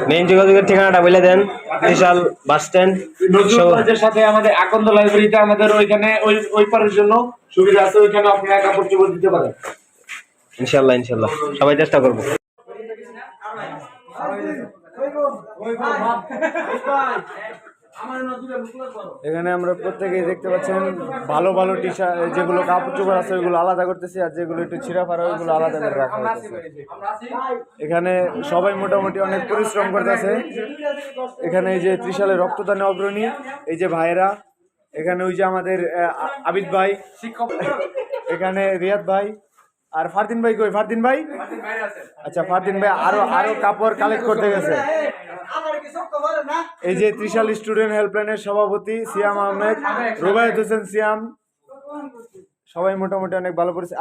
Main যোগাযোগের ঠিকানাটা বলে দেন। ত্রিশাল বাস স্ট্যান্ড কলেজের সাথে আমাদের আকন্দ লাইব্রেরিটা আমাদের ওইখানে ওই পারের জন্য সুবিধা আছে, ওইখানে আপনারা কাপড় চোপড় দিতে পারেন। ইনশাল্লাহ ইনশাল্লাহ সবাই চেষ্টা করবো। এখানে আমরা প্রত্যেকেই দেখতে পাচ্ছেন ভালো ভালো টি শার্ট, যেগুলো কাপড় চোপড় আছে ওইগুলো আলাদা করতেছি, আর যেগুলো একটু ছিঁড়া ফাড়া ওইগুলো আলাদা করে রাখা হয়েছে। এখানে সবাই মোটামুটি অনেক পরিশ্রম করতেছে। এখানে এই যে ত্রিশালের রক্তদানে অগ্রণী এই যে ভাইয়েরা, এখানে ওই যে আমাদের আবিদ ভাই শিক্ষক, এখানে রিয়াদ ভাই, আর ফারদিন ভাই কই? ফারদিন ভাই, আচ্ছা ফারদিন ভাই আরো কাপড় কালেক্ট করতে গেছে। এই যে ত্রিশাল স্টুডেন্ট হেল্পলাইনের সভাপতি সিয়াম আহমেদ, রুবায়েত হোসেন সিয়াম, সবাই মোটামুটি অনেক ভালো পরিস্থিতি।